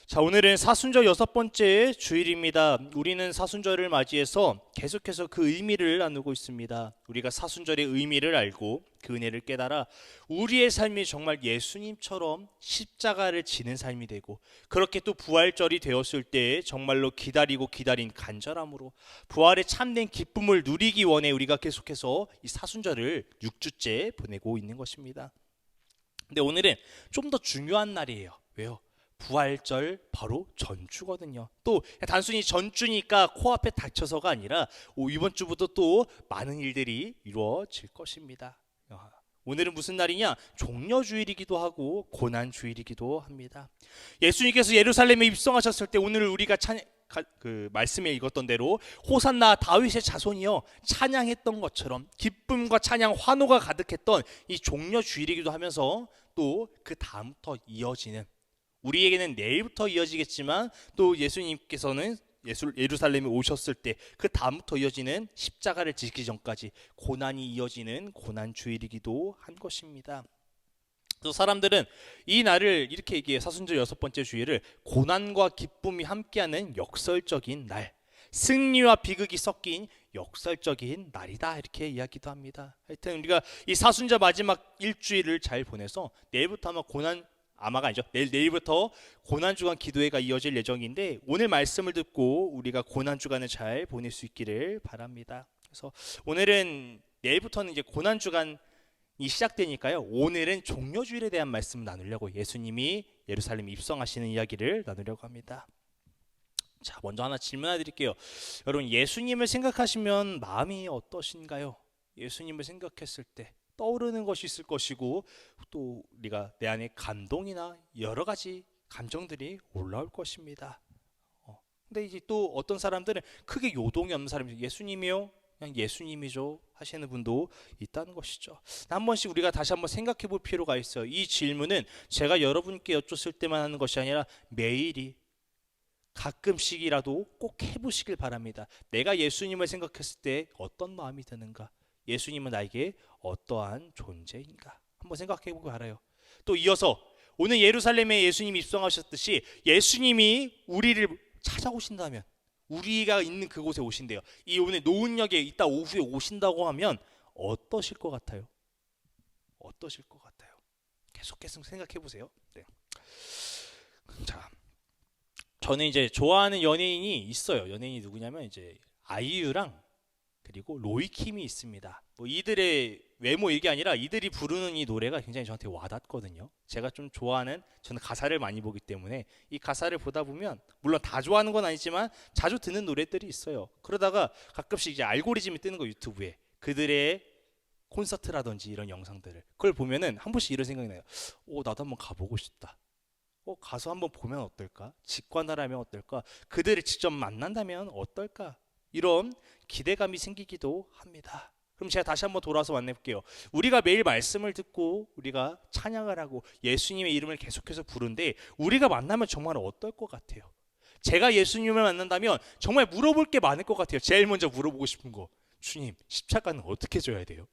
자, 오늘은 사순절 6번째 주일입니다. 우리는 사순절을 맞이해서 계속해서 그 의미를 나누고 있습니다. 우리가 사순절의 의미를 알고 그 은혜를 깨달아 우리의 삶이 정말 예수님처럼 십자가를 지는 삶이 되고, 그렇게 또 부활절이 되었을 때 정말로 기다리고 기다린 간절함으로 부활의 참된 기쁨을 누리기 원해 우리가 계속해서 이 사순절을 6주째 보내고 있는 것입니다. 근데 오늘은 좀 더 중요한 날이에요. 왜요? 부활절 바로 전주거든요. 또 단순히 전주니까 코앞에 닥쳐서가 아니라 이번 주부터 또 많은 일들이 이루어질 것입니다. 오늘은 무슨 날이냐? 종려주일이기도 하고 고난주일이기도 합니다. 예수님께서 예루살렘에 입성하셨을 때 오늘 우리가 그 말씀에 읽었던 대로 호산나 다윗의 자손이여 찬양했던 것처럼 기쁨과 찬양 환호가 가득했던 이 종려주일이기도 하면서 또 그 다음부터 이어지는, 우리에게는 내일부터 이어지겠지만 또 예수님께서는 예루살렘에 오셨을 때 그 다음부터 이어지는 십자가를 지기 전까지 고난이 이어지는 고난주일이기도 한 것입니다. 또 사람들은 이 날을 이렇게 얘기해요. 사순절 6번째 주일을 고난과 기쁨이 함께하는 역설적인 날, 승리와 비극이 섞인 역설적인 날이다, 이렇게 이야기도 합니다. 하여튼 우리가 이 사순절 마지막 일주일을 잘 보내서 내일부터 아마가 아니죠. 내일부터 고난주간 기도회가 이어질 예정인데, 오늘 말씀을 듣고 우리가 고난주간을 잘 보낼 수 있기를 바랍니다. 그래서 오늘은, 내일부터는 이제 고난주간이 시작되니까요, 오늘은 종려주일에 대한 말씀을 나누려고, 예수님이 예루살렘 입성하시는 이야기를 나누려고 합니다. 자, 먼저 하나 질문 하나 드릴게요. 여러분, 예수님을 생각하시면 마음이 어떠신가요? 예수님을 생각했을 때 떠오르는 것이 있을 것이고, 또 우리가 내 안에 감동이나 여러 가지 감정들이 올라올 것입니다. 근데 이제 또 어떤 사람들은 크게 요동이 없는 사람이, 예수님이요? 그냥 예수님이죠 하시는 분도 있다는 것이죠. 한 번씩 우리가 다시 한번 생각해 볼 필요가 있어요. 이 질문은 제가 여러분께 여쭙을 때만 하는 것이 아니라 매일이, 가끔씩이라도 꼭 해보시길 바랍니다. 내가 예수님을 생각했을 때 어떤 마음이 드는가? 예수님은 나에게 어떠한 존재인가? 한번 생각해 보고 알아요. 또 이어서 오늘 예루살렘에 예수님이 입성하셨듯이 예수님이 우리를 찾아오신다면, 우리가 있는 그곳에 오신대요. 이 오늘 노은역에 이따 오후에 오신다고 하면 어떠실 것 같아요? 어떠실 것 같아요? 계속해서 생각해 보세요. 네. 자, 저는 이제 좋아하는 연예인이 있어요. 연예인이 누구냐면 이제 아이유랑 그리고 로이킴이 있습니다. 뭐 이들의 외모 얘기 아니라 이들이 부르는 이 노래가 굉장히 저한테 와닿거든요. 제가 좀 좋아하는, 저는 가사를 많이 보기 때문에 이 가사를 보다 보면, 물론 다 좋아하는 건 아니지만 자주 듣는 노래들이 있어요. 그러다가 가끔씩 이제 알고리즘이 뜨는 거, 유튜브에 그들의 콘서트라든지 이런 영상들을, 그걸 보면은 한 번씩 이런 생각이 나요. 나도 한번 가보고 싶다. 가서 한번 보면 어떨까? 직관을 하면 어떨까? 그들을 직접 만난다면 어떨까? 이런 기대감이 생기기도 합니다. 그럼 제가 다시 한번 돌아서 만나볼게요. 우리가 매일 말씀을 듣고 우리가 찬양을 하고 예수님의 이름을 계속해서 부르는데, 우리가 만나면 정말 어떨 것 같아요? 제가 예수님을 만난다면 정말 물어볼 게 많을 것 같아요. 제일 먼저 물어보고 싶은 거, 주님, 십자가는 어떻게 져야 돼요?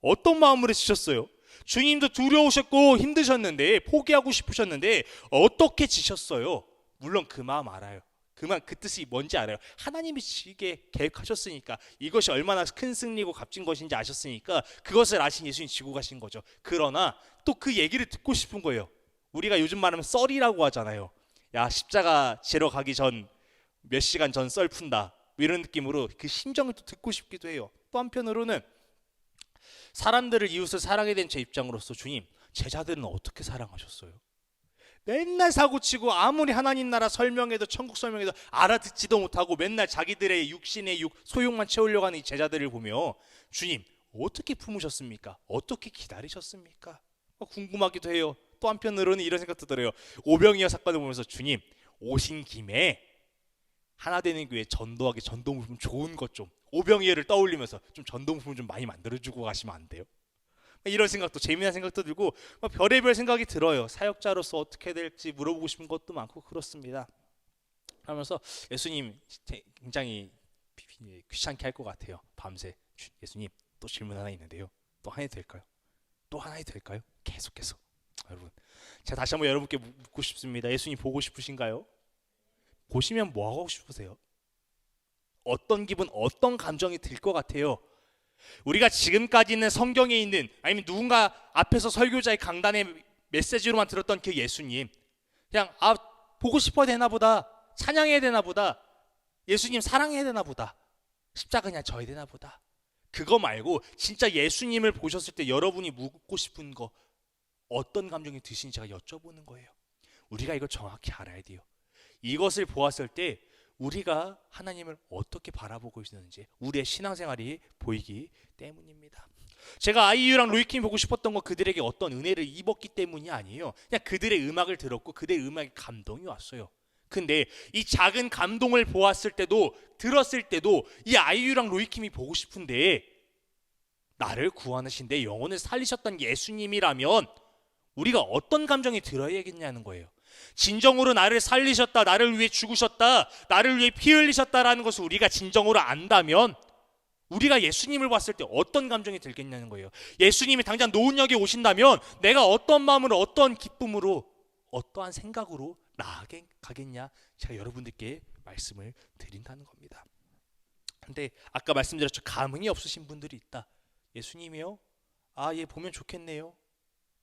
어떤 마음으로 지셨어요? 주님도 두려우셨고 힘드셨는데, 포기하고 싶으셨는데 어떻게 지셨어요? 물론 그 마음 알아요. 그 뜻이 뭔지 알아요. 하나님이 지게 계획하셨으니까, 이것이 얼마나 큰 승리고 값진 것인지 아셨으니까 그것을 아신 예수님 지고 가신 거죠. 그러나 또 그 얘기를 듣고 싶은 거예요. 우리가 요즘 말하면 썰이라고 하잖아요. 야, 십자가 지러 가기 전 몇 시간 전 썰 푼다, 이런 느낌으로 그 심정을 또 듣고 싶기도 해요. 또 한편으로는 사람들을, 이웃을 사랑해야 되는 제 입장으로서, 주님, 제자들은 어떻게 사랑하셨어요? 맨날 사고치고 아무리 하나님 나라 설명해도, 천국 설명해도 알아듣지도 못하고 맨날 자기들의 육신의 소욕만 채우려고 하는 이 제자들을 보며, 주님, 어떻게 품으셨습니까? 어떻게 기다리셨습니까? 궁금하기도 해요. 또 한편으로는 이런 생각도 들어요. 오병이어 사건을 보면서, 주님, 오신 김에 하나 되는 교회 전도하게 전도물품 좋은 것 좀, 오병이어를 떠올리면서 좀 전도물품 좀 많이 만들어주고 가시면 안 돼요? 이런 생각도, 재미난 생각도 들고 별의별 생각이 들어요. 사역자로서 어떻게 될지 물어보고 싶은 것도 많고 그렇습니다. 하면서 예수님 굉장히 귀찮게 할 것 같아요. 밤새, 예수님, 또 질문 하나 있는데요. 또 하나 될까요? 또 하나 될까요? 계속해서. 여러분, 제가 다시 한번 여러분께 묻고 싶습니다. 예수님 보고 싶으신가요? 보시면 뭐 하고 싶으세요? 어떤 기분, 어떤 감정이 들 것 같아요? 우리가 지금까지는 성경에 있는, 아니면 누군가 앞에서 설교자의 강단의 메시지로만 들었던 그 예수님, 그냥 보고 싶어야 되나 보다, 찬양해야 되나 보다, 예수님 사랑해야 되나 보다, 십자가 그냥 져야 되나 보다, 그거 말고 진짜 예수님을 보셨을 때 여러분이 묻고 싶은 거, 어떤 감정이 드시는지 제가 여쭤보는 거예요. 우리가 이걸 정확히 알아야 돼요. 이것을 보았을 때 우리가 하나님을 어떻게 바라보고 있는지 우리의 신앙생활이 보이기 때문입니다. 제가 아이유랑 로이킴 보고 싶었던 건 그들에게 어떤 은혜를 입었기 때문이 아니에요. 그냥 그들의 음악을 들었고 그들의 음악에 감동이 왔어요. 근데 이 작은 감동을 보았을 때도, 들었을 때도 이 아이유랑 로이킴이 보고 싶은데, 나를 구원하신 내 영혼을 살리셨던 예수님이라면 우리가 어떤 감정이 들어야겠냐는 거예요. 진정으로 나를 살리셨다, 나를 위해 죽으셨다, 나를 위해 피 흘리셨다라는 것을 우리가 진정으로 안다면 우리가 예수님을 봤을 때 어떤 감정이 들겠냐는 거예요. 예수님이 당장 노은역에 오신다면 내가 어떤 마음으로, 어떤 기쁨으로, 어떠한 생각으로 나아가겠냐, 제가 여러분들께 말씀을 드린다는 겁니다. 근데 아까 말씀드렸죠. 감흥이 없으신 분들이 있다. 예수님이요? 얘 보면 좋겠네요.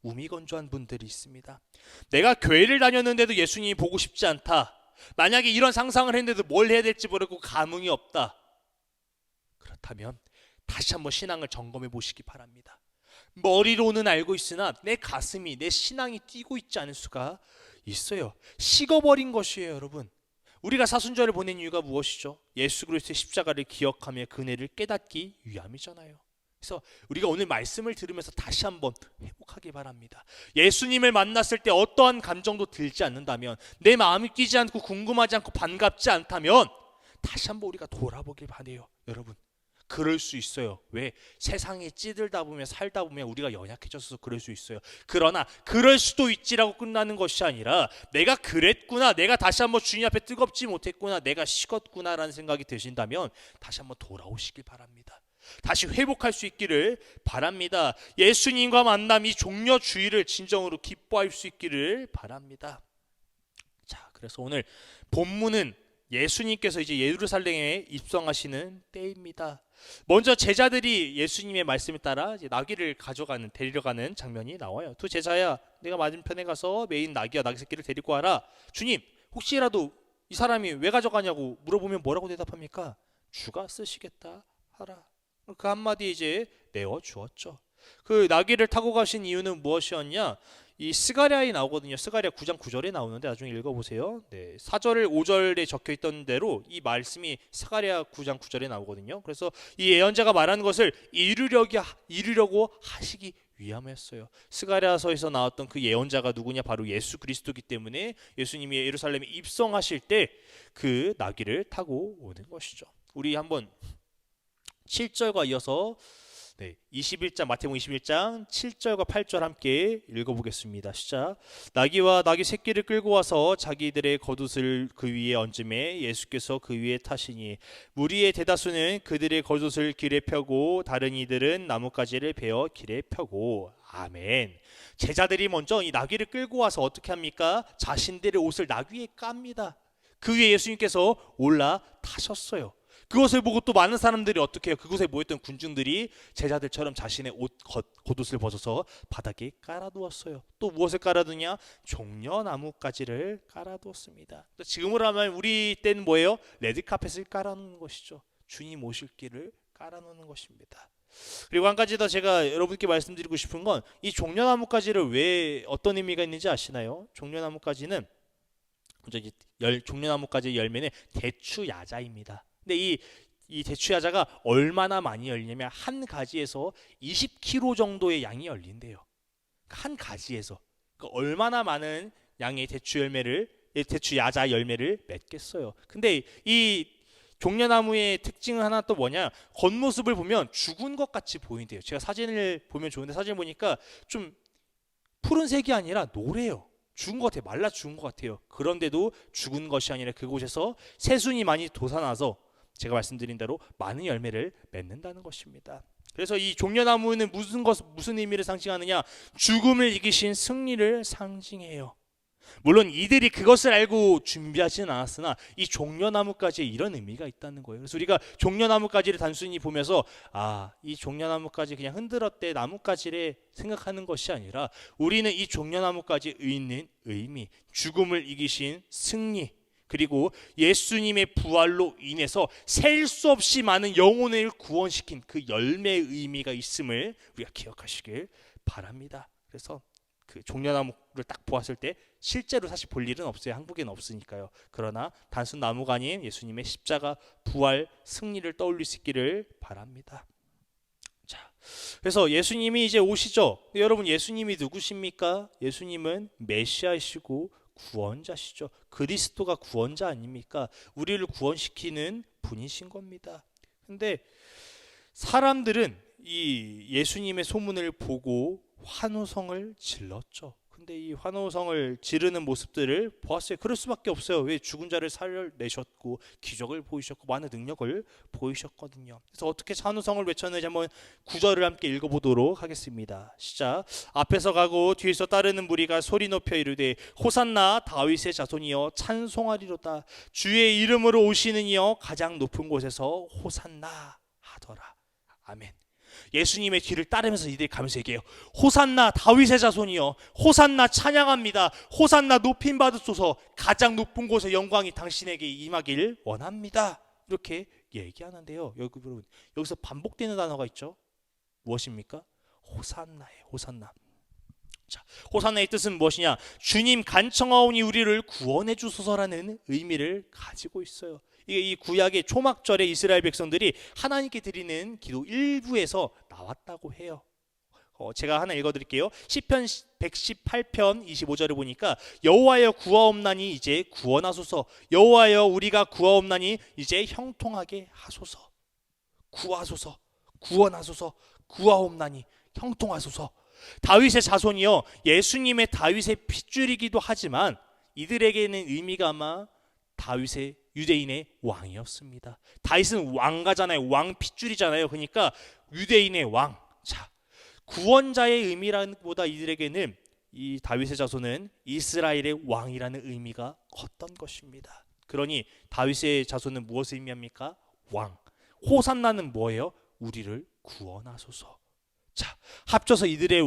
우미건조한 분들이 있습니다. 내가 교회를 다녔는데도 예수님이 보고 싶지 않다. 만약에 이런 상상을 했는데도 뭘 해야 될지 모르고 감흥이 없다. 그렇다면 다시 한번 신앙을 점검해 보시기 바랍니다. 머리로는 알고 있으나 내 가슴이, 내 신앙이 뛰고 있지 않을 수가 있어요. 식어버린 것이에요, 여러분. 우리가 사순절을 보낸 이유가 무엇이죠? 예수 그리스도의 십자가를 기억하며 그 은혜를 깨닫기 위함이잖아요. 그래서 우리가 오늘 말씀을 들으면서 다시 한번 회복하기 바랍니다. 예수님을 만났을 때 어떠한 감정도 들지 않는다면, 내 마음이 뛰지 않고 궁금하지 않고 반갑지 않다면 다시 한번 우리가 돌아보길 바래요. 여러분, 그럴 수 있어요. 왜? 세상에 찌들다 보면, 살다 보면 우리가 연약해져서 그럴 수 있어요. 그러나 그럴 수도 있지라고 끝나는 것이 아니라, 내가 그랬구나, 내가 다시 한번 주님 앞에 뜨겁지 못했구나, 내가 식었구나라는 생각이 드신다면 다시 한번 돌아오시길 바랍니다. 다시 회복할 수 있기를 바랍니다. 예수님과 만남, 이 종려주의를 진정으로 기뻐할 수 있기를 바랍니다. 자, 그래서 오늘 본문은 예수님께서 이제 예루살렘에 입성하시는 때입니다. 먼저 제자들이 예수님의 말씀에 따라 이제 나귀를 데리러가는 장면이 나와요. 두 제자야, 내가 맞은편에 가서 메인 나귀와 나귀 새끼를 데리고 와라. 주님, 혹시라도 이 사람이 왜 가져가냐고 물어보면 뭐라고 대답합니까? 주가 쓰시겠다 하라. 그 한마디 이제 내어 주었죠. 그 나귀를 타고 가신 이유는 무엇이었냐? 이 스가랴에 나오거든요. 스가랴 9장 9절에 나오는데 나중에 읽어보세요. 4절 5절에 적혀있던 대로 이 말씀이 스가랴 9장 9절에 나오거든요. 그래서 이 예언자가 말하는 것을 이루려고 하시기 위함이었어요. 스가랴서에서 나왔던 그 예언자가 누구냐? 바로 예수 그리스도이기 때문에 예수님이 예루살렘에 입성하실 때 그 나귀를 타고 오는 것이죠. 우리 한번 7절과 이어서 21장, 마태복음 21장 7절과 8절 함께 읽어보겠습니다. 시작. 나귀와 나귀 새끼를 끌고 와서 자기들의 겉옷을 그 위에 얹음에 예수께서 그 위에 타시니 무리의 대다수는 그들의 겉옷을 길에 펴고 다른 이들은 나뭇가지를 베어 길에 펴고. 아멘. 제자들이 먼저 이 나귀를 끌고 와서 어떻게 합니까? 자신들의 옷을 나귀에 깝니다. 그 위에 예수님께서 올라타셨어요. 그것을 보고 또 많은 사람들이 어떻게 해요? 그곳에 모였던 군중들이 제자들처럼 자신의 겉옷을 벗어서 바닥에 깔아두었어요. 또 무엇을 깔아두냐? 종려나뭇가지를 깔아두었습니다. 지금으로 하면 우리 때는 뭐예요? 레드카펫을 깔아놓는 것이죠. 주님 오실 길을 깔아놓는 것입니다. 그리고 한 가지 더 제가 여러분께 말씀드리고 싶은 건, 이 종려나뭇가지를 왜, 어떤 의미가 있는지 아시나요? 종려나뭇가지는 종려나뭇가지의 열매는 대추야자입니다. 근데 이 대추야자가 얼마나 많이 열리냐면 한 가지에서 20kg 정도의 양이 열린대요. 한 가지에서. 그러니까 얼마나 많은 양의 대추야자 열매를 맺겠어요. 근데 이 종려나무의 특징은 하나 또 뭐냐? 겉모습을 보면 죽은 것 같이 보인대요. 제가 사진을 보면 좋은데, 사진 보니까 좀 푸른색이 아니라 노래요. 죽은 것 같아요. 말라 죽은 것 같아요. 그런데도 죽은 것이 아니라 그곳에서 새순이 많이 돋아나서 제가 말씀드린 대로 많은 열매를 맺는다는 것입니다. 그래서 이 종려나무는 무슨 의미를 상징하느냐? 죽음을 이기신 승리를 상징해요. 물론 이들이 그것을 알고 준비하지는 않았으나 이 종려나무까지에 이런 의미가 있다는 거예요. 그래서 우리가 종려나무까지를 단순히 보면서 이 종려나무까지 그냥 흔들었대 나무까지를 생각하는 것이 아니라 우리는 이 종려나무까지에 있는 의미, 죽음을 이기신 승리, 그리고 예수님의 부활로 인해서 셀 수 없이 많은 영혼을 구원시킨 그 열매의 의미가 있음을 우리가 기억하시길 바랍니다. 그래서 그 종려나무를 딱 보았을 때 실제로 사실 볼 일은 없어요. 한국에는 없으니까요. 그러나 단순 나무가 아닌 예수님의 십자가, 부활, 승리를 떠올릴 수 있기를 바랍니다. 자, 그래서 예수님이 이제 오시죠. 여러분, 예수님이 누구십니까? 예수님은 메시아이시고 구원자시죠. 그리스도가 구원자 아닙니까? 우리를 구원시키는 분이신 겁니다. 근데 사람들은 이 예수님의 소문을 보고 환호성을 질렀죠. 근데 이 환호성을 지르는 모습들을 보았어요. 그럴 수밖에 없어요. 왜? 죽은 자를 살려내셨고 기적을 보이셨고 많은 능력을 보이셨거든요. 그래서 어떻게 환호성을 외쳤는지 한번 구절을 함께 읽어보도록 하겠습니다. 시작. 앞에서 가고 뒤에서 따르는 무리가 소리 높여 이르되 호산나 다윗의 자손이여 찬송하리로다. 주의 이름으로 오시는 이여 가장 높은 곳에서 호산나 하더라. 아멘. 예수님의 뒤를 따르면서 이들이 가면서 얘기해요. 호산나 다윗의 자손이여, 호산나 찬양합니다. 호산나 높임 받으소서. 가장 높은 곳의 영광이 당신에게 임하길 원합니다. 이렇게 얘기하는데요. 여러분, 여기서 반복되는 단어가 있죠. 무엇입니까? 호산나예요. 호산나. 자, 호산나의 뜻은 무엇이냐? 주님 간청하오니 우리를 구원해 주소서라는 의미를 가지고 있어요. 이게 이 구약의 초막절에 이스라엘 백성들이 하나님께 드리는 기도 일부에서 나왔다고 해요. 제가 하나 읽어드릴게요. 시편 118편 25절을 보니까 여호와여 구하옵나니 이제 구원하소서. 여호와여 우리가 구하옵나니 이제 형통하게 하소서. 구하소서, 구원하소서, 구하옵나니 형통하소서. 다윗의 자손이여, 예수님의 다윗의 핏줄이기도 하지만 이들에게는 의미가 아마 다윗의 유대인의 왕이었습니다. 다윗은 왕가잖아요. 왕 핏줄이잖아요. 그러니까 유대인의 왕. 자, 구원자의 의미라는 보다 이들에게는 이 다윗의 자손은 이스라엘의 왕이라는 의미가 컸던 것입니다. 그러니 다윗의 자손은 무엇을 의미합니까? 왕. 호산나는 뭐예요? 우리를 구원하소서. 자, 합쳐서 이들의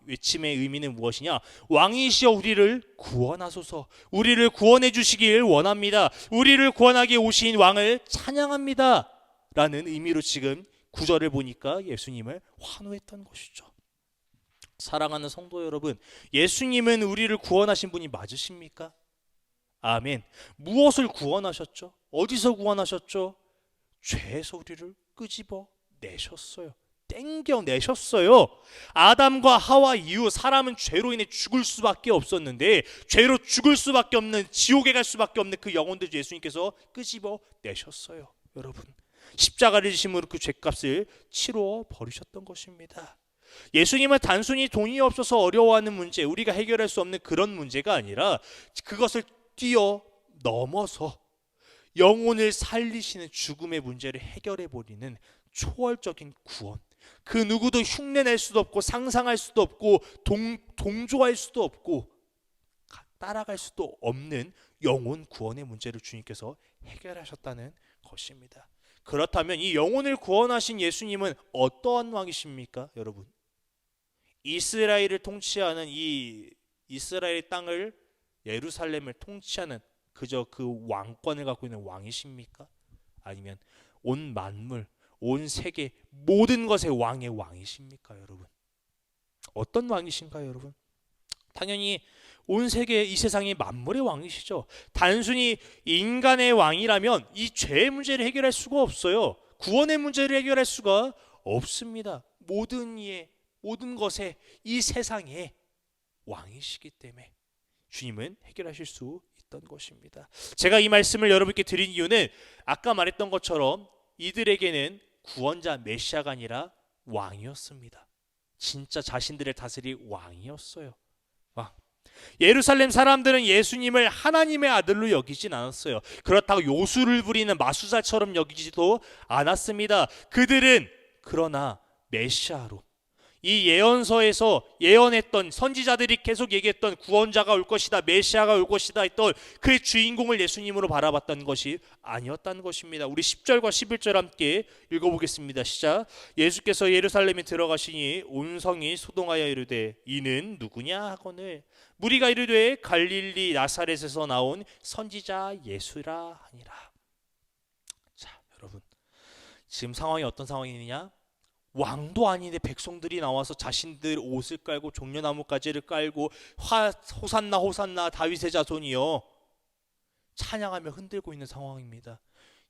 외침의 의미는 무엇이냐? 왕이시여 우리를 구원하소서. 우리를 구원해 주시길 원합니다. 우리를 구원하게 오신 왕을 찬양합니다. 라는 의미로 지금 구절을 보니까 예수님을 환호했던 것이죠. 사랑하는 성도 여러분, 예수님은 우리를 구원하신 분이 맞으십니까? 아멘. 무엇을 구원하셨죠? 어디서 구원하셨죠? 죄에서 우리를 끄집어 내셨어요. 땡겨내셨어요. 아담과 하와 이후 사람은 죄로 인해 죽을 수밖에 없었는데 죄로 죽을 수밖에 없는, 지옥에 갈 수밖에 없는 그 영혼들 예수님께서 끄집어 내셨어요. 여러분, 십자가를 지심으로 그 죄값을 치러 버리셨던 것입니다. 예수님은 단순히 돈이 없어서 어려워하는 문제, 우리가 해결할 수 없는 그런 문제가 아니라 그것을 뛰어넘어서 영혼을 살리시는 죽음의 문제를 해결해 버리는 초월적인 구원. 그 누구도 흉내낼 수도 없고 상상할 수도 없고 동조할 수도 없고 따라갈 수도 없는 영혼 구원의 문제를 주님께서 해결하셨다는 것입니다. 그렇다면 이 영혼을 구원하신 예수님은 어떠한 왕이십니까? 여러분, 이스라엘을 통치하는 이 이스라엘 땅을, 예루살렘을 통치하는 그저 그 왕권을 갖고 있는 왕이십니까? 아니면 온 만물, 온 세계 모든 것의 왕의 왕이십니까? 여러분, 어떤 왕이신가요? 여러분, 당연히 온 세계, 이 세상의 만물의 왕이시죠. 단순히 인간의 왕이라면 이 죄의 문제를 해결할 수가 없어요. 구원의 문제를 해결할 수가 없습니다. 모든 이의, 모든 것의, 이 세상의 왕이시기 때문에 주님은 해결하실 수 있던 것입니다. 제가 이 말씀을 여러분께 드린 이유는 아까 말했던 것처럼 이들에게는 구원자 메시아가 아니라 왕이었습니다. 진짜 자신들을 다스릴 왕이었어요. 왕. 예루살렘 사람들은 예수님을 하나님의 아들로 여기진 않았어요. 그렇다고 요술을 부리는 마수사처럼 여기지도 않았습니다. 그들은 그러나 메시아로, 이 예언서에서 예언했던 선지자들이 계속 얘기했던 구원자가 올 것이다, 메시아가 올 것이다 했던 그 주인공을 예수님으로 바라봤던 것이 아니었다는 것입니다. 우리 10절과 11절 함께 읽어보겠습니다. 시작. 예수께서 예루살렘에 들어가시니 온 성이 소동하여 이르되 이는 누구냐 하거늘 무리가 이르되 갈릴리 나사렛에서 나온 선지자 예수라 하니라. 자, 여러분, 지금 상황이 어떤 상황이냐? 왕도 아닌데 백성들이 나와서 자신들 옷을 깔고 종려나무가지를 깔고 호산나 호산나 다윗의 자손이여 찬양하며 흔들고 있는 상황입니다.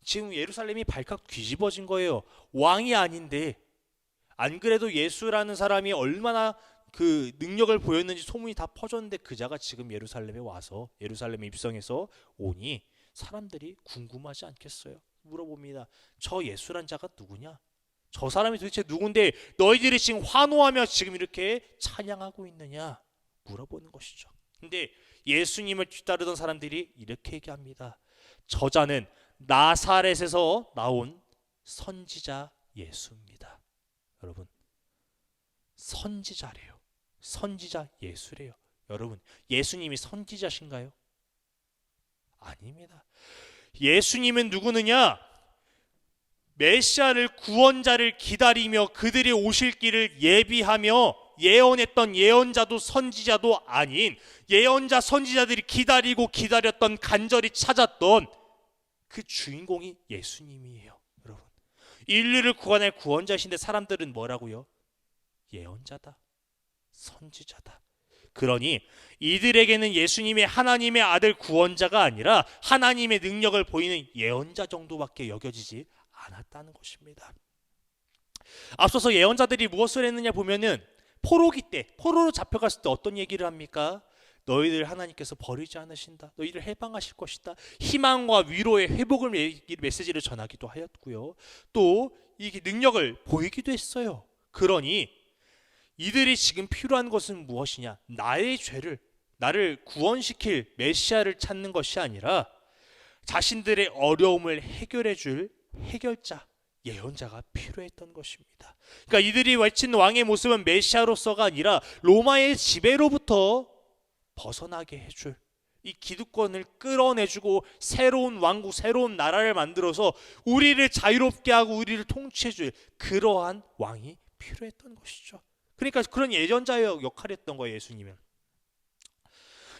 지금 예루살렘이 발칵 뒤집어진 거예요. 왕이 아닌데, 안 그래도 예수라는 사람이 얼마나 그 능력을 보였는지 소문이 다 퍼졌는데 그자가 지금 예루살렘에 와서 예루살렘에 입성해서 오니 사람들이 궁금하지 않겠어요? 물어봅니다. 저 예수란 자가 누구냐? 저 사람이 도대체 누군데 너희들이 지금 환호하며 지금 이렇게 찬양하고 있느냐 물어보는 것이죠. 근데 예수님을 뒤따르던 사람들이 이렇게 얘기합니다. 저자는 나사렛에서 나온 선지자 예수입니다. 여러분, 선지자래요. 선지자 예수래요. 여러분, 예수님이 선지자신가요? 아닙니다. 예수님은 누구느냐? 메시아를, 구원자를 기다리며 그들이 오실 길을 예비하며 예언했던 예언자도 선지자도 아닌, 예언자 선지자들이 기다리고 기다렸던, 간절히 찾았던 그 주인공이 예수님이에요. 여러분, 인류를 구원할 구원자신데 사람들은 뭐라고요? 예언자다, 선지자다. 그러니 이들에게는 예수님의 하나님의 아들 구원자가 아니라 하나님의 능력을 보이는 예언자 정도밖에 여겨지지 않았다는 것입니다. 앞서서 예언자들이 무엇을 했느냐 보면은 포로기 때, 포로로 잡혀갔을 때 어떤 얘기를 합니까? 너희들 하나님께서 버리지 않으신다, 너희를 해방하실 것이다, 희망과 위로의 회복을 메시지를 전하기도 하였고요, 또 이 능력을 보이기도 했어요. 그러니 이들이 지금 필요한 것은 무엇이냐? 나의 죄를, 나를 구원시킬 메시아를 찾는 것이 아니라 자신들의 어려움을 해결해 줄 해결자, 예언자가 필요했던 것입니다. 그러니까 이들이 외친 왕의 모습은 메시아로서가 아니라 로마의 지배로부터 벗어나게 해줄, 이 기득권을 끌어내주고 새로운 왕국, 새로운 나라를 만들어서 우리를 자유롭게 하고 우리를 통치해줄 그러한 왕이 필요했던 것이죠. 그러니까 그런 예언자의 역할을 했던 거예요.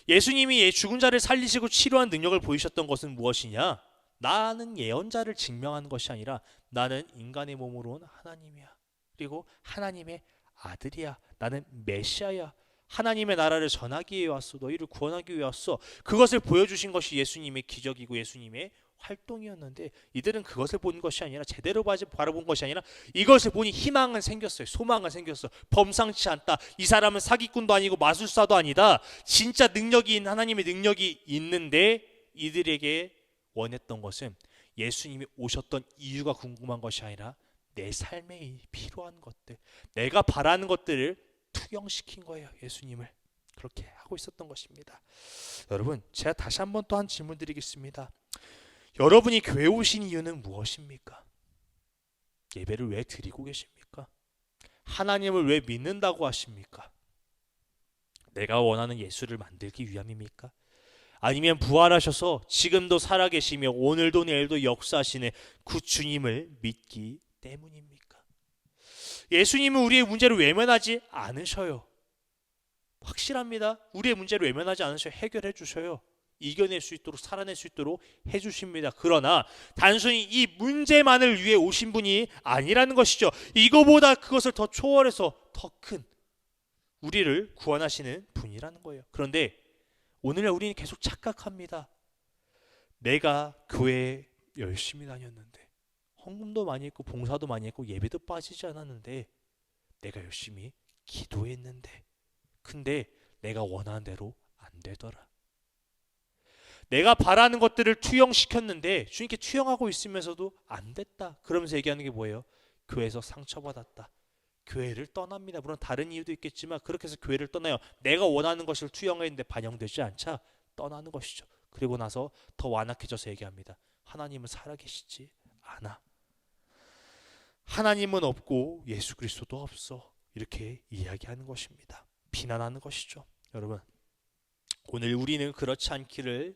예수님이 죽은 자를 살리시고 치료한 능력을 보이셨던 것은 무엇이냐? 나는 예언자를 증명하는 것이 아니라 나는 인간의 몸으로 온 하나님이야, 그리고 하나님의 아들이야, 나는 메시아야, 하나님의 나라를 전하기 위해 왔어, 너희를 구원하기 위해 왔어. 그것을 보여주신 것이 예수님의 기적이고 예수님의 활동이었는데, 이들은 그것을 본 것이 아니라, 제대로 바라본 것이 아니라 이것을 보니 희망은 생겼어요. 소망은 생겼어. 범상치 않다, 이 사람은 사기꾼도 아니고 마술사도 아니다, 진짜 능력이 있는 하나님의 능력이 있는데, 이들에게 원했던 것은 예수님이 오셨던 이유가 궁금한 것이 아니라 내 삶에 필요한 것들, 내가 바라는 것들을 투영시킨 거예요. 예수님을 그렇게 하고 있었던 것입니다. 여러분, 제가 다시 한번 또 한 질문 드리겠습니다. 여러분이 교회 오신 이유는 무엇입니까? 예배를 왜 드리고 계십니까? 하나님을 왜 믿는다고 하십니까? 내가 원하는 예수를 만들기 위함입니까? 아니면 부활하셔서 지금도 살아계시며 오늘도 내일도 역사하시는 그 주님을 믿기 때문입니까? 예수님은 우리의 문제를 외면하지 않으셔요. 확실합니다. 우리의 문제를 외면하지 않으셔요. 해결해 주셔요. 이겨낼 수 있도록, 살아낼 수 있도록 해주십니다. 그러나 단순히 이 문제만을 위해 오신 분이 아니라는 것이죠. 이거보다 그것을 더 초월해서 더 큰 우리를 구원하시는 분이라는 거예요. 그런데 오늘날 우리는 계속 착각합니다. 내가 교회에 열심히 다녔는데, 헌금도 많이 했고 봉사도 많이 했고 예배도 빠지지 않았는데, 내가 열심히 기도했는데, 근데 내가 원하는 대로 안 되더라. 내가 바라는 것들을 투영시켰는데 주님께 투영하고 있으면서도 안 됐다. 그러면서 얘기하는 게 뭐예요? 교회에서 상처받았다, 교회를 떠납니다. 물론 다른 이유도 있겠지만 그렇게 해서 교회를 떠나요. 내가 원하는 것을 투영했는데 반영되지 않자 떠나는 것이죠. 그리고 나서 더 완악해져서 얘기합니다. 하나님은 살아계시지 않아. 하나님은 없고 예수 그리스도도 없어. 이렇게 이야기하는 것입니다. 비난하는 것이죠. 여러분, 오늘 우리는 그렇지 않기를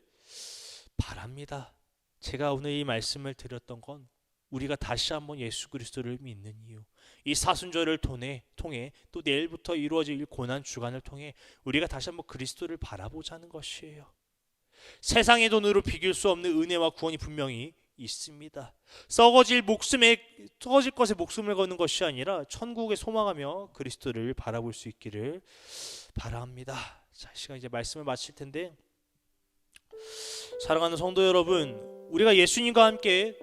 바랍니다. 제가 오늘 이 말씀을 드렸던 건 우리가 다시 한번 예수 그리스도를 믿는 이유, 이 사순절을 통해 또 내일부터 이루어질 고난 주간을 통해 우리가 다시 한번 그리스도를 바라보자는 것이에요. 세상의 돈으로 비길 수 없는 은혜와 구원이 분명히 있습니다. 썩어질 것에 목숨을 거는 것이 아니라 천국에 소망하며 그리스도를 바라볼 수 있기를 바랍니다. 자, 시간 이제 말씀을 마칠 텐데, 사랑하는 성도 여러분, 우리가 예수님과 함께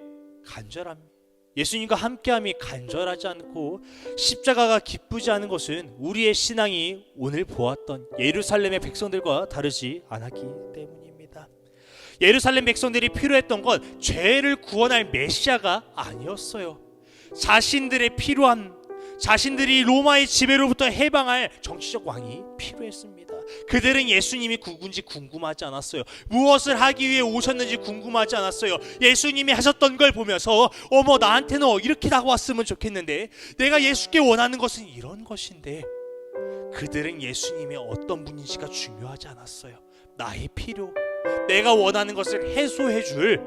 예수님과 함께함이 간절하지 않고 십자가가 기쁘지 않은 것은 우리의 신앙이 오늘 보았던 예루살렘의 백성들과 다르지 않았기 때문입니다. 예루살렘 백성들이 필요했던 건 죄를 구원할 메시아가 아니었어요. 자신들이 로마의 지배로부터 해방할 정치적 왕이 필요했습니다. 그들은 예수님이 누군지 궁금하지 않았어요. 무엇을 하기 위해 오셨는지 궁금하지 않았어요. 예수님이 하셨던 걸 보면서 어머, 나한테는 이렇게 다가왔으면 좋겠는데, 내가 예수께 원하는 것은 이런 것인데, 그들은 예수님이 어떤 분인지가 중요하지 않았어요. 나의 필요, 내가 원하는 것을 해소해 줄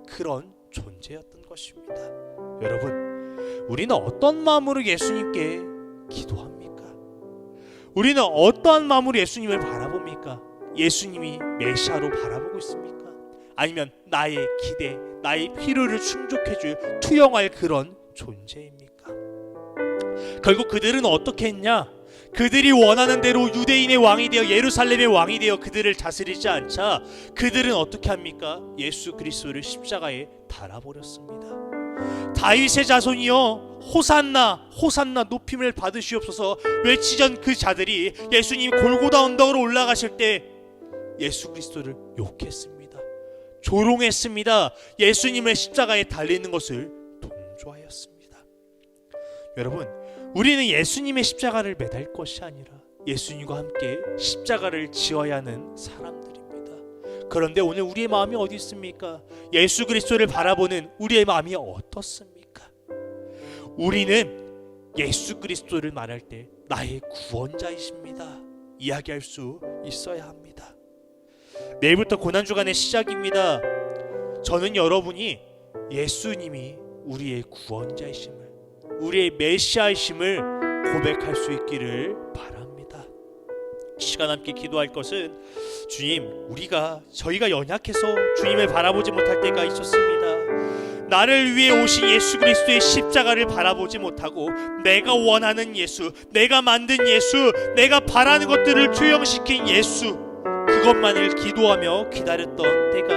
그런 존재였던 것입니다. 여러분, 우리는 어떤 마음으로 예수님께 기도합니까? 우리는 어떠한 마음으로 예수님을 바라봅니까? 예수님이 메시아로 바라보고 있습니까? 아니면 나의 기대, 나의 필요를 충족해줄 투영할 그런 존재입니까? 결국 그들은 어떻게 했냐? 그들이 원하는 대로 유대인의 왕이 되어 예루살렘의 왕이 되어 그들을 다스리지 않자 그들은 어떻게 합니까? 예수 그리스도를 십자가에 달아버렸습니다. 다윗의 자손이여 호산나 호산나 높임을 받으시옵소서 외치던 그 자들이 예수님 골고다 언덕으로 올라가실 때 예수 그리스도를 욕했습니다. 조롱했습니다. 예수님의 십자가에 달리는 것을 동조하였습니다. 여러분, 우리는 예수님의 십자가를 매달 것이 아니라 예수님과 함께 십자가를 지어야 하는 사람들입니다. 그런데 오늘 우리의 마음이 어디 있습니까? 예수 그리스도를 바라보는 우리의 마음이 어떻습니까? 우리는 예수 그리스도를 말할 때 나의 구원자이십니다 이야기할 수 있어야 합니다. 내일부터 고난주간의 시작입니다. 저는 여러분이 예수님이 우리의 구원자이심을, 우리의 메시아이심을 고백할 수 있기를 바랍니다. 시간 함께 기도할 것은, 주님, 저희가 연약해서 주님을 바라보지 못할 때가 있었습니다. 나를 위해 오신 예수 그리스도의 십자가를 바라보지 못하고 내가 원하는 예수, 내가 만든 예수, 내가 바라는 것들을 투영시킨 예수, 그것만을 기도하며 기다렸던 때가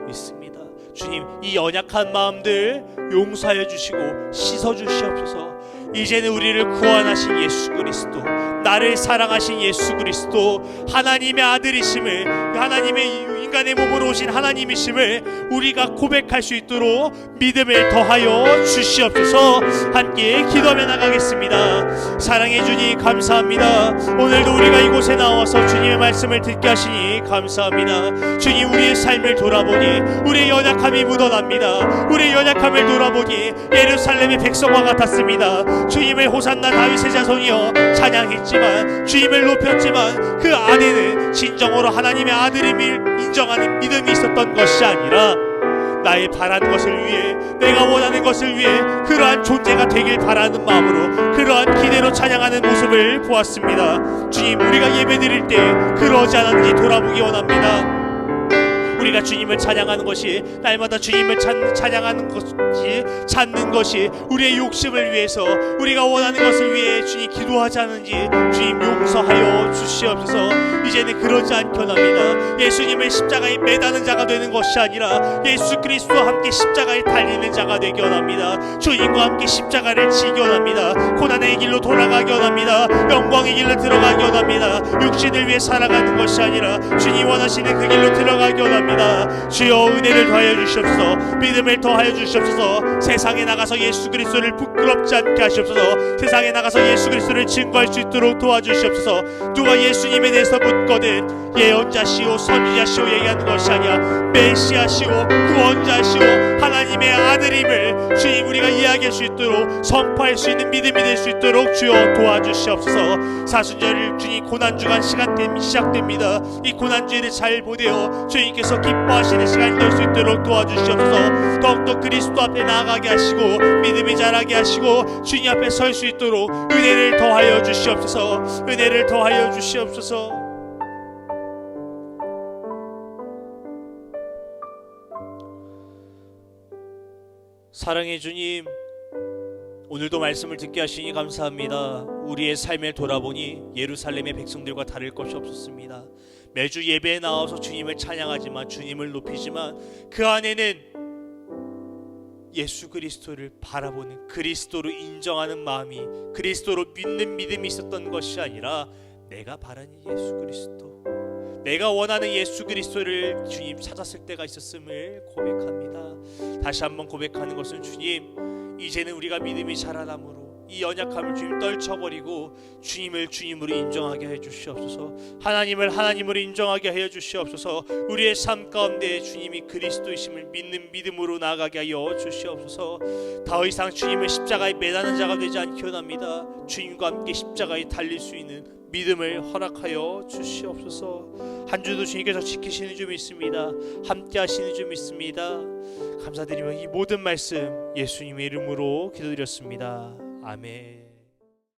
있습니다. 주님, 이 연약한 마음들 용서하여 주시고 씻어 주시옵소서. 이제는 우리를 구원하신 예수 그리스도, 나를 사랑하신 예수 그리스도, 하나님의 아들이심을, 하나님의 인간의 몸으로 오신 하나님이심을 우리가 고백할 수 있도록 믿음을 더하여 주시옵소서. 함께 기도하며 나가겠습니다. 사랑해 주님 감사합니다. 오늘도 우리가 이곳에 나와서 주님의 말씀을 듣게 하시니 감사합니다. 주님, 우리의 삶을 돌아보니 우리의 연약함이 묻어납니다. 우리의 연약함을 돌아보니 예루살렘의 백성과 같았습니다. 주님을 호산나 다윗의 자손이여 찬양했지만, 주님을 높였지만 그 안에는 진정으로 하나님의 아들임을 인정하는 믿음이 있었던 것이 아니라 나의 바라는 것을 위해, 내가 원하는 것을 위해 그러한 존재가 되길 바라는 마음으로 그러한 기대로 찬양하는 모습을 보았습니다. 주님, 우리가 예배드릴 때 그러지 않았는지 돌아보기 원합니다. 우리가 주님을 찬양하는 것이, 날마다 주님을 찬양하는 것이, 찾는 것이 우리의 욕심을 위해서, 우리가 원하는 것을 위해 주님 기도하지 않은지 주님 용서하여 주시옵소서. 이제는 그러지 않겨납니다. 예수님의 십자가에 매다는 자가 되는 것이 아니라 예수 그리스도와 함께 십자가에 달리는 자가 되기 원합니다. 주님과 함께 십자가를 지기 원합니다. 고난의 길로 돌아가기 원합니다. 영광의 길로 들어가기 원합니다. 육신을 위해 살아가는 것이 아니라 주님 원하시는 그 길로 들어가기 원합니다. 주여, 은혜를 더하여 주시옵소서. 믿음을 더하여 주시옵소서. 세상에 나가서 예수 그리스도를 부끄럽지 않게 하시옵소서. 세상에 나가서 예수 그리스도를 증거할 수 있도록 도와주시옵소서. 누가 예수님에 대해서 묻든 없거든. 예언자시오 선지자시오 얘기하는 것이 아니야. 메시아시오 구원자시오 하나님의 아들임을 주님 우리가 이야기할 수 있도록 선포할 수 있는 믿음이 될 수 있도록 주여 도와주시옵소서. 사순절을 주님 고난주간 시간대 시작됩니다. 이 고난주일을 잘 보내어 주님께서 기뻐하시는 시간이 될 수 있도록 도와주시옵소서. 더욱더 그리스도 앞에 나아가게 하시고 믿음이 자라게 하시고 주님 앞에 설 수 있도록 은혜를 더하여 주시옵소서. 은혜를 더하여 주시옵소서. 사랑의 주님, 오늘도 말씀을 듣게 하시니 감사합니다. 우리의 삶을 돌아보니 예루살렘의 백성들과 다를 것이 없었습니다. 매주 예배에 나와서 주님을 찬양하지만 주님을 높이지만 그 안에는 예수 그리스도를 바라보는 그리스도로 인정하는 마음이 그리스도로 믿는 믿음이 있었던 것이 아니라 내가 바라는 예수 그리스도 내가 원하는 예수 그리스도를 주님 찾았을 때가 있었음을 고백합니다. 다시 한번 고백하는 것은 주님 이제는 우리가 믿음이 자라남으로 이 연약함을 주님 떨쳐버리고 주님을 주님으로 인정하게 해 주시옵소서. 하나님을 하나님으로 인정하게 해 주시옵소서. 우리의 삶 가운데 주님이 그리스도이심을 믿는 믿음으로 나아가게 하여 주시옵소서. 더 이상 주님을 십자가에 매다는 자가 되지 않게 원합니다. 주님과 함께 십자가에 달릴 수 있는 믿음을 허락하여 주시옵소서. 한 주도 주님께서 지키시는 줄 믿습니다. 함께 하시는 줄 믿습니다. 감사드리며 이 모든 말씀 예수님의 이름으로 기도드렸습니다. 아멘.